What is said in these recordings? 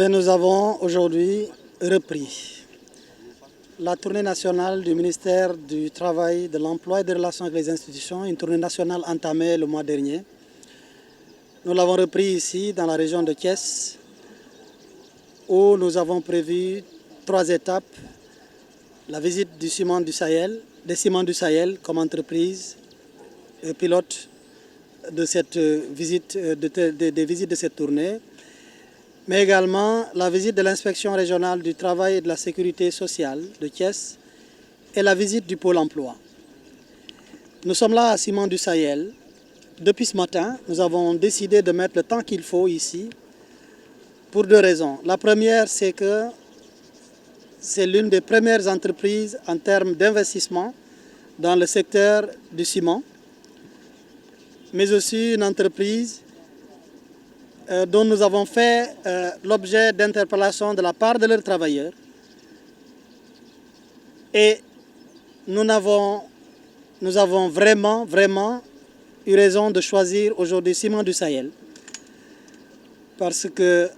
Nous avons aujourd'hui repris la tournée nationale du ministère du Travail, de l'Emploi et des Relations avec les institutions, une tournée nationale entamée le mois dernier. Nous l'avons repris ici dans la région de Thiès, où nous avons prévu 3 étapes. La visite du ciment du Sahel, des ciments du Sahel comme entreprise pilote de cette visite, des visites de cette tournée, mais également la visite de l'inspection régionale du travail et de la sécurité sociale de Thiès et la visite du pôle emploi. Nous sommes là à Ciment du Sahel. Depuis ce matin, nous avons décidé de mettre le temps qu'il faut ici pour 2 raisons. La première, c'est que c'est l'une des premières entreprises en termes d'investissement dans le secteur du ciment, mais aussi une entreprise dont nous avons fait l'objet d'interpellations de la part de leurs travailleurs. Et nous avons vraiment eu raison de choisir aujourd'hui Ciment du Sahel, parce que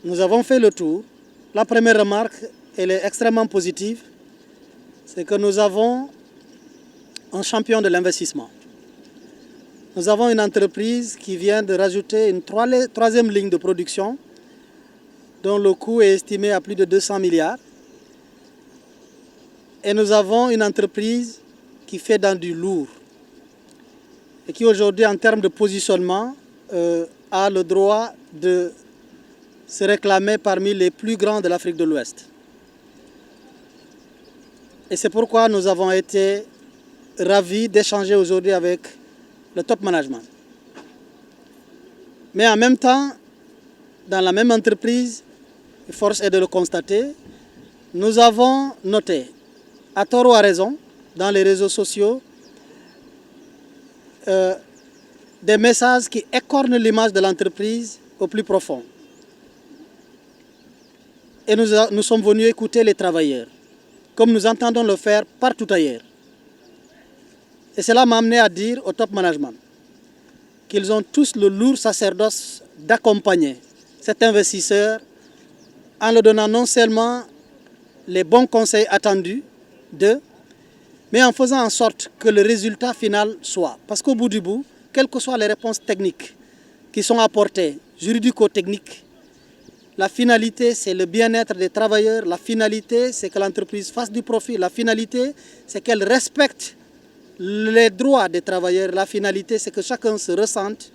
nous avons fait le tour. La première remarque, elle est extrêmement positive, c'est que nous avons un champion de l'investissement. Nous avons une entreprise qui vient de rajouter une 3e ligne de production dont le coût est estimé à plus de 200 milliards. Et nous avons une entreprise qui fait dans du lourd et qui aujourd'hui, en termes de positionnement, a le droit de se réclamer parmi les plus grands de l'Afrique de l'Ouest. Et c'est pourquoi nous avons été ravis d'échanger aujourd'hui avec le top management. Mais en même temps, dans la même entreprise, force est de le constater, nous avons noté, à tort ou à raison, dans les réseaux sociaux, des messages qui écornent l'image de l'entreprise au plus profond. Et nous sommes venus écouter les travailleurs, comme nous entendons le faire partout ailleurs. Et cela m'a amené à dire au top management qu'ils ont tous le lourd sacerdoce d'accompagner cet investisseur en leur donnant non seulement les bons conseils attendus d'eux, mais en faisant en sorte que le résultat final soit. Parce qu'au bout du bout, quelles que soient les réponses techniques qui sont apportées, juridico-techniques, la finalité, c'est le bien-être des travailleurs. La finalité, c'est que l'entreprise fasse du profit. La finalité, c'est qu'elle respecte les droits des travailleurs. La finalité, c'est que chacun se ressente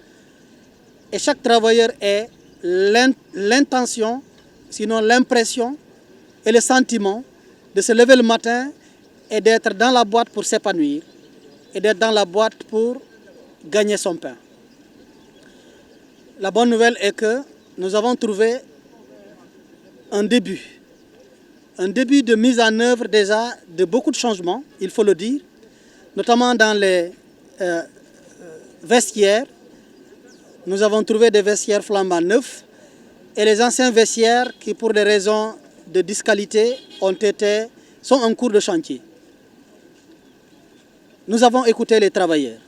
et chaque travailleur ait l'intention, sinon l'impression et le sentiment de se lever le matin et d'être dans la boîte pour s'épanouir et d'être dans la boîte pour gagner son pain. La bonne nouvelle est que nous avons trouvé un début de mise en œuvre déjà de beaucoup de changements, il faut le dire, notamment dans les vestiaires. Nous avons trouvé des vestiaires flambant neufs et les anciens vestiaires qui, pour des raisons de disqualité, sont en cours de chantier. Nous avons écouté les travailleurs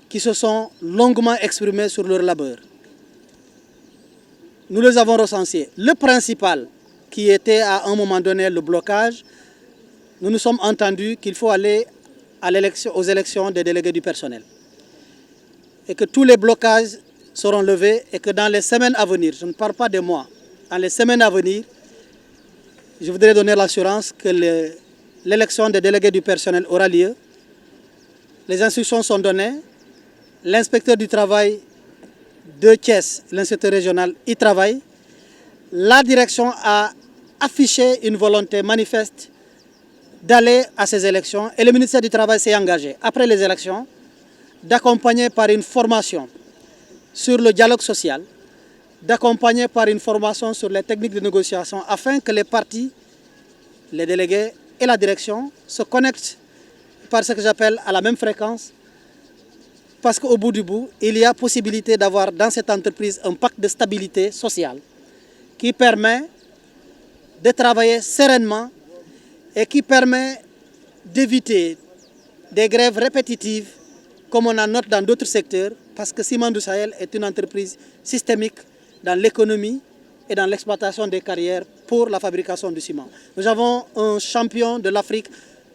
qui se sont longuement exprimés sur leur labeur. Nous les avons recensés. Le principal, qui était à un moment donné le blocage, nous nous sommes entendus qu'il faut aller aux élections des délégués du personnel. Et que tous les blocages seront levés et que dans les semaines à venir, je ne parle pas de mois, dans les semaines à venir, je voudrais donner l'assurance que l'élection des délégués du personnel aura lieu. Les instructions sont données. L'inspecteur du travail de Thiès, l'inspecteur régional, y travaille. La direction a affiché une volonté manifeste d'aller à ces élections et le ministère du Travail s'est engagé, après les élections, d'accompagner par une formation sur le dialogue social, d'accompagner par une formation sur les techniques de négociation afin que les partis, les délégués et la direction se connectent par ce que j'appelle à la même fréquence, parce qu'au bout du bout, il y a possibilité d'avoir dans cette entreprise un pacte de stabilité sociale qui permet de travailler sereinement et qui permet d'éviter des grèves répétitives comme on en note dans d'autres secteurs, parce que Ciment du Sahel est une entreprise systémique dans l'économie, et dans l'exploitation des carrières pour la fabrication du ciment. Nous avons un champion de l'Afrique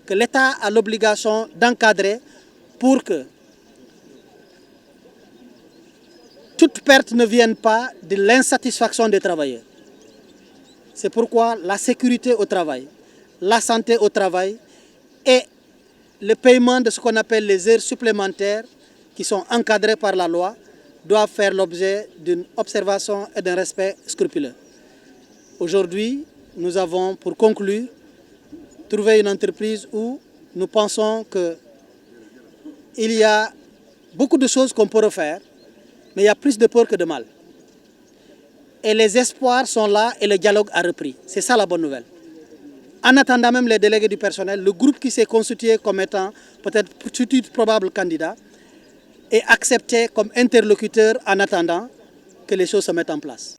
que l'État a l'obligation d'encadrer pour que toute perte ne vienne pas de l'insatisfaction des travailleurs. C'est pourquoi la sécurité au travail, la santé au travail et le paiement de ce qu'on appelle les heures supplémentaires qui sont encadrées par la loi doivent faire l'objet d'une observation et d'un respect scrupuleux. Aujourd'hui, nous avons, pour conclure, trouvé une entreprise où nous pensons qu'il y a beaucoup de choses qu'on peut refaire, mais il y a plus de peur que de mal. Et les espoirs sont là et le dialogue a repris. C'est ça la bonne nouvelle. En attendant même les délégués du personnel, le groupe qui s'est constitué comme étant peut-être futur probable candidat est accepté comme interlocuteur en attendant que les choses se mettent en place.